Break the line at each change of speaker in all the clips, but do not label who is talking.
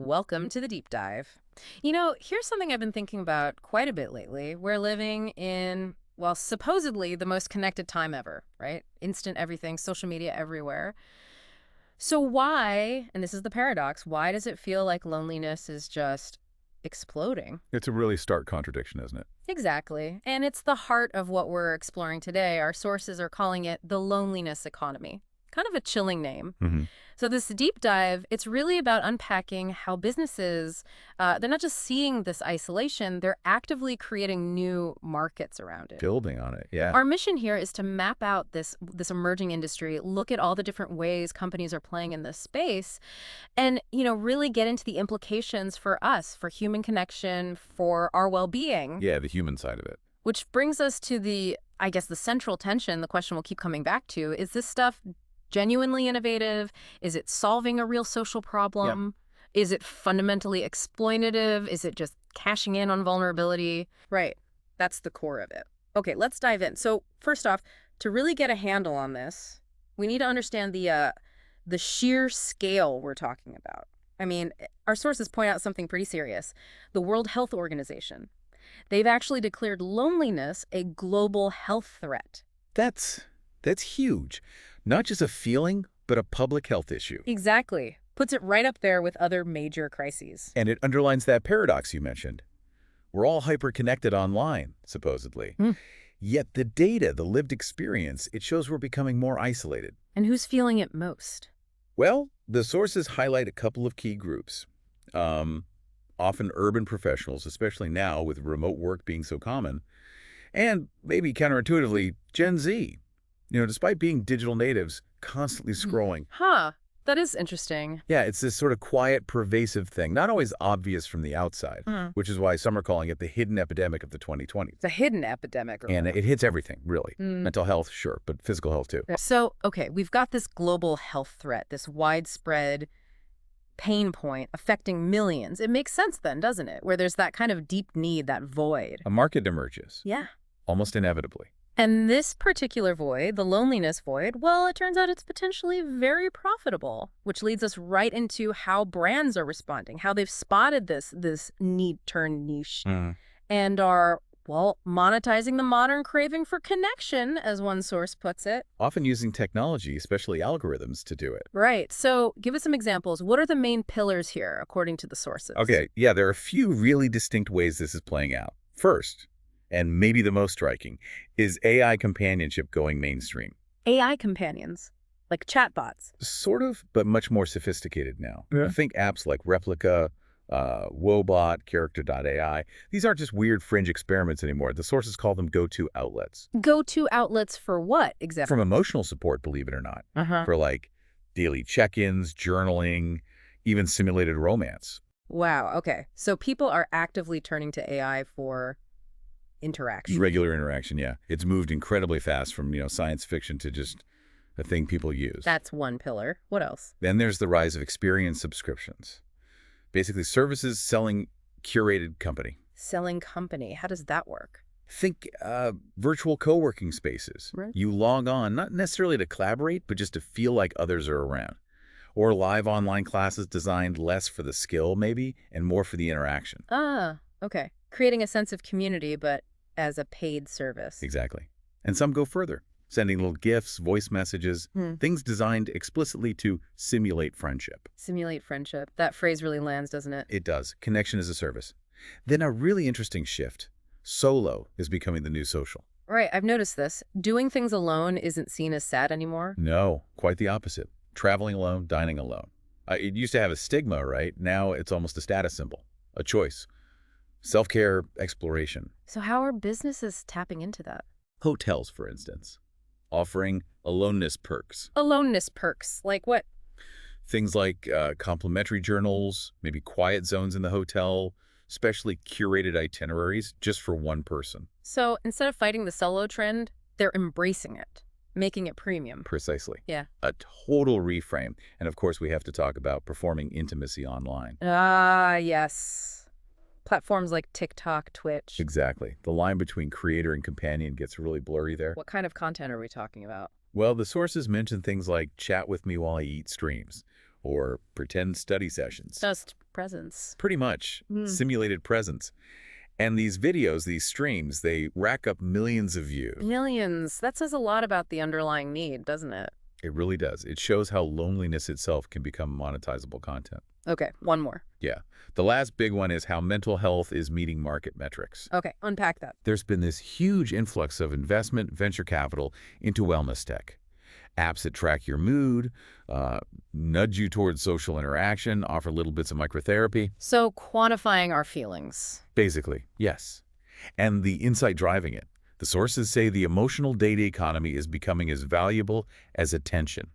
Welcome to the deep dive. Here's something I've been thinking about quite a bit lately. We're living in, well, supposedly the most connected time ever, right? Instant everything, social media everywhere. So why, and this is the paradox, why does it feel like loneliness is just exploding?
It's a really stark contradiction, isn't it?
Exactly. And it's the heart of what we're exploring today. Our sources are calling it the loneliness economy. Kind of a chilling name.
Hmm.
So this deep dive, it's really about unpacking how businesses, they're not just seeing this isolation, they're actively creating new markets around it.
Building on it, yeah.
Our mission here is to map out this emerging industry, look at all the different ways companies are playing in this space, and really get into the implications for us, for human connection, for our well-being.
Yeah, the human side of it.
Which brings us to I guess, the central tension, the question we'll keep coming back to, is this stuff genuinely innovative? Is it solving a real social
Yeah.
problem? Is it fundamentally exploitative? Is it just cashing in on vulnerability? Right. That's the core of it. Okay, let's dive in. So first off, to really get a handle on this, we need to understand the sheer scale we're talking about. I mean, our sources point out something pretty serious. The World Health Organization. They've actually declared loneliness a global health threat.
That's huge. Not just a feeling, but a public health issue.
Exactly. Puts it right up there with other major crises.
And it underlines that paradox you mentioned. We're all hyperconnected online, supposedly.
Mm.
Yet the data, the lived experience, it shows we're becoming more isolated.
And who's feeling it most?
Well, the sources highlight a couple of key groups. Often urban professionals, especially now with remote work being so common. And maybe counterintuitively, Gen Z. Despite being digital natives, constantly scrolling.
Huh. That is interesting.
Yeah, it's this sort of quiet, pervasive thing, not always obvious from the outside, which is why some are calling it the hidden epidemic of the 2020s.
It's a hidden epidemic.
And it hits everything, really.
Mm.
Mental health, sure, but physical health, too.
So, okay, we've got this global health threat, this widespread pain point affecting millions. It makes sense then, doesn't it? Where there's that kind of deep need, that void.
A market emerges,
Yeah.
almost inevitably.
And this particular void, the loneliness void, well, it turns out it's potentially very profitable, which leads us right into how brands are responding, how they've spotted this need-turn niche and are, well, monetizing the modern craving for connection, as one source puts it.
Often using technology, especially algorithms, to do it.
Right. So give us some examples. What are the main pillars here, according to the sources?
Okay, yeah, there are a few really distinct ways this is playing out. First, and maybe the most striking, is AI companionship going mainstream.
AI companions, like chatbots.
Sort of, but much more sophisticated now.
Yeah.
Think apps like Replica, Wobot, Character.ai. These aren't just weird fringe experiments anymore. The sources call them go-to outlets.
Go-to outlets for what, exactly?
From emotional support, believe it or not.
Uh-huh.
For like daily check-ins, journaling, even simulated romance.
Wow, okay. So people are actively turning to AI for interaction.
Regular interaction, yeah. It's moved incredibly fast from, science fiction to just a thing people use.
That's one pillar. What else?
Then there's the rise of experience subscriptions. Basically, services selling curated company.
Selling company. How does that work?
Think virtual co-working spaces.
Right.
You log on, not necessarily to collaborate, but just to feel like others are around. Or live online classes designed less for the skill, maybe, and more for the interaction.
Ah, okay. Creating a sense of community, but as a paid service.
Exactly. And some go further, sending little gifts, voice messages, things designed explicitly to simulate friendship.
Simulate friendship. That phrase really lands, doesn't it?
It does. Connection as a service. Then a really interesting shift. Solo is becoming the new social.
Right, I've noticed this. Doing things alone isn't seen as sad anymore.
No, quite the opposite. Traveling alone, dining alone. It used to have a stigma, right? Now it's almost a status symbol, a choice. Self-care, exploration.
So how are businesses tapping into that?
Hotels, for instance, offering aloneness perks.
Aloneness perks. Like what?
Things like complimentary journals, maybe quiet zones in the hotel, specially curated itineraries just for one person.
So instead of fighting the solo trend, they're embracing it, making it premium.
Precisely.
Yeah.
A total reframe. And of course, we have to talk about performing intimacy online.
Ah, yes. Platforms like TikTok, Twitch.
Exactly. The line between creator and companion gets really blurry there.
What kind of content are we talking about?
Well, the sources mention things like chat with me while I eat streams or pretend study sessions.
Just presence.
Pretty much.
Mm.
Simulated presence. And these videos, these streams, they rack up millions of views.
Millions. That says a lot about the underlying need, doesn't it?
It really does. It shows how loneliness itself can become monetizable content.
Okay, one more.
Yeah. The last big one is how mental health is meeting market metrics.
Okay, unpack that.
There's been this huge influx of investment, venture capital into wellness tech. Apps that track your mood, nudge you towards social interaction, offer little bits of microtherapy.
So quantifying our feelings.
Basically, yes. And the insight driving it. The sources say the emotional data economy is becoming as valuable as attention.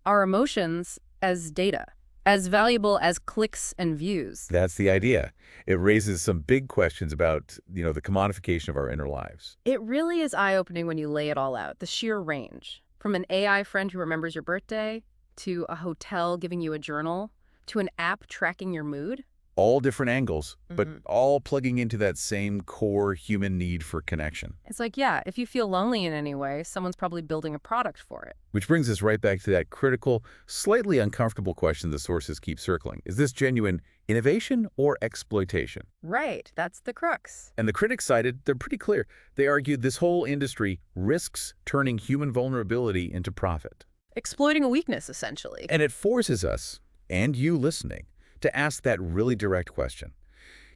Our emotions as data, as valuable as clicks and views.
That's the idea. It raises some big questions about, the commodification of our inner lives.
It really is eye-opening when you lay it all out, the sheer range. From an AI friend who remembers your birthday, to a hotel giving you a journal, to an app tracking your mood.
All different angles, but all plugging into that same core human need for connection.
It's like, yeah, if you feel lonely in any way, someone's probably building a product for it.
Which brings us right back to that critical, slightly uncomfortable question the sources keep circling. Is this genuine innovation or exploitation?
Right, that's the crux.
And the critics cited, they're pretty clear. They argued this whole industry risks turning human vulnerability into profit.
Exploiting a weakness, essentially.
And it forces us, and you listening, to ask that really direct question.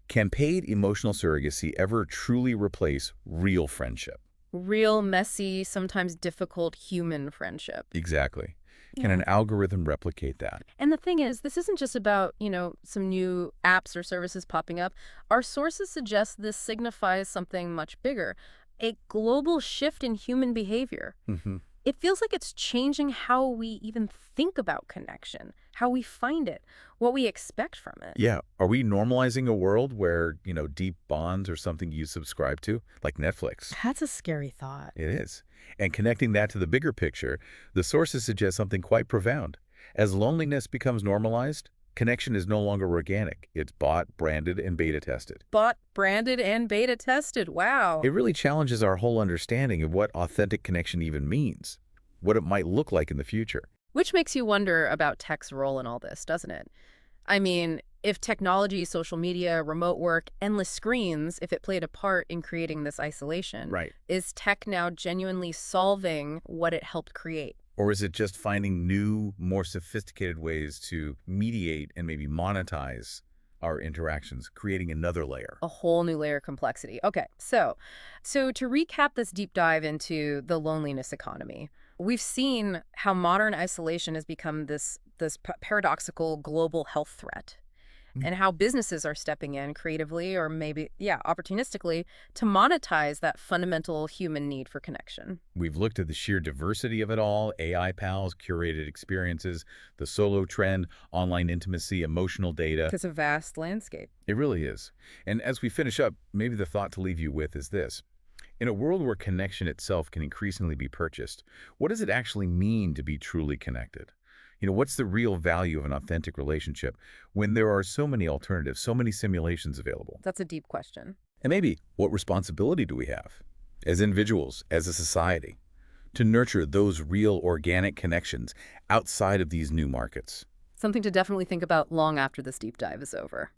Can paid emotional surrogacy ever truly replace real friendship?
Real, messy, sometimes difficult human friendship.
Exactly. Can an algorithm replicate that?
And the thing is, this isn't just about, some new apps or services popping up. Our sources suggest this signifies something much bigger, a global shift in human behavior. It feels like it's changing how we even think about connection, how we find it, what we expect from it.
Yeah. Are we normalizing a world where, deep bonds are something you subscribe to, like Netflix?
That's a scary thought.
It is. And connecting that to the bigger picture, the sources suggest something quite profound. As loneliness becomes normalized, connection is no longer organic. It's bought, branded, and beta tested.
Bought, branded, and beta tested. Wow.
It really challenges our whole understanding of what authentic connection even means, what it might look like in the future.
Which makes you wonder about tech's role in all this, doesn't it? I mean, if technology, social media, remote work, endless screens, if it played a part in creating this isolation,
Right.
is tech now genuinely solving what it helped create?
Or is it just finding new, more sophisticated ways to mediate and maybe monetize our interactions, creating another layer?
A whole new layer of complexity. Okay, so to recap this deep dive into the loneliness economy, we've seen how modern isolation has become this paradoxical global health threat, and how businesses are stepping in creatively or maybe, opportunistically to monetize that fundamental human need for connection.
We've looked at the sheer diversity of it all, AI pals, curated experiences, the solo trend, online intimacy, emotional data.
It's a vast landscape.
It really is. And as we finish up, maybe the thought to leave you with is this. In a world where connection itself can increasingly be purchased, what does it actually mean to be truly connected? What's the real value of an authentic relationship when there are so many alternatives, so many simulations available?
That's a deep question.
And maybe what responsibility do we have as individuals, as a society, to nurture those real organic connections outside of these new markets?
Something to definitely think about long after this deep dive is over.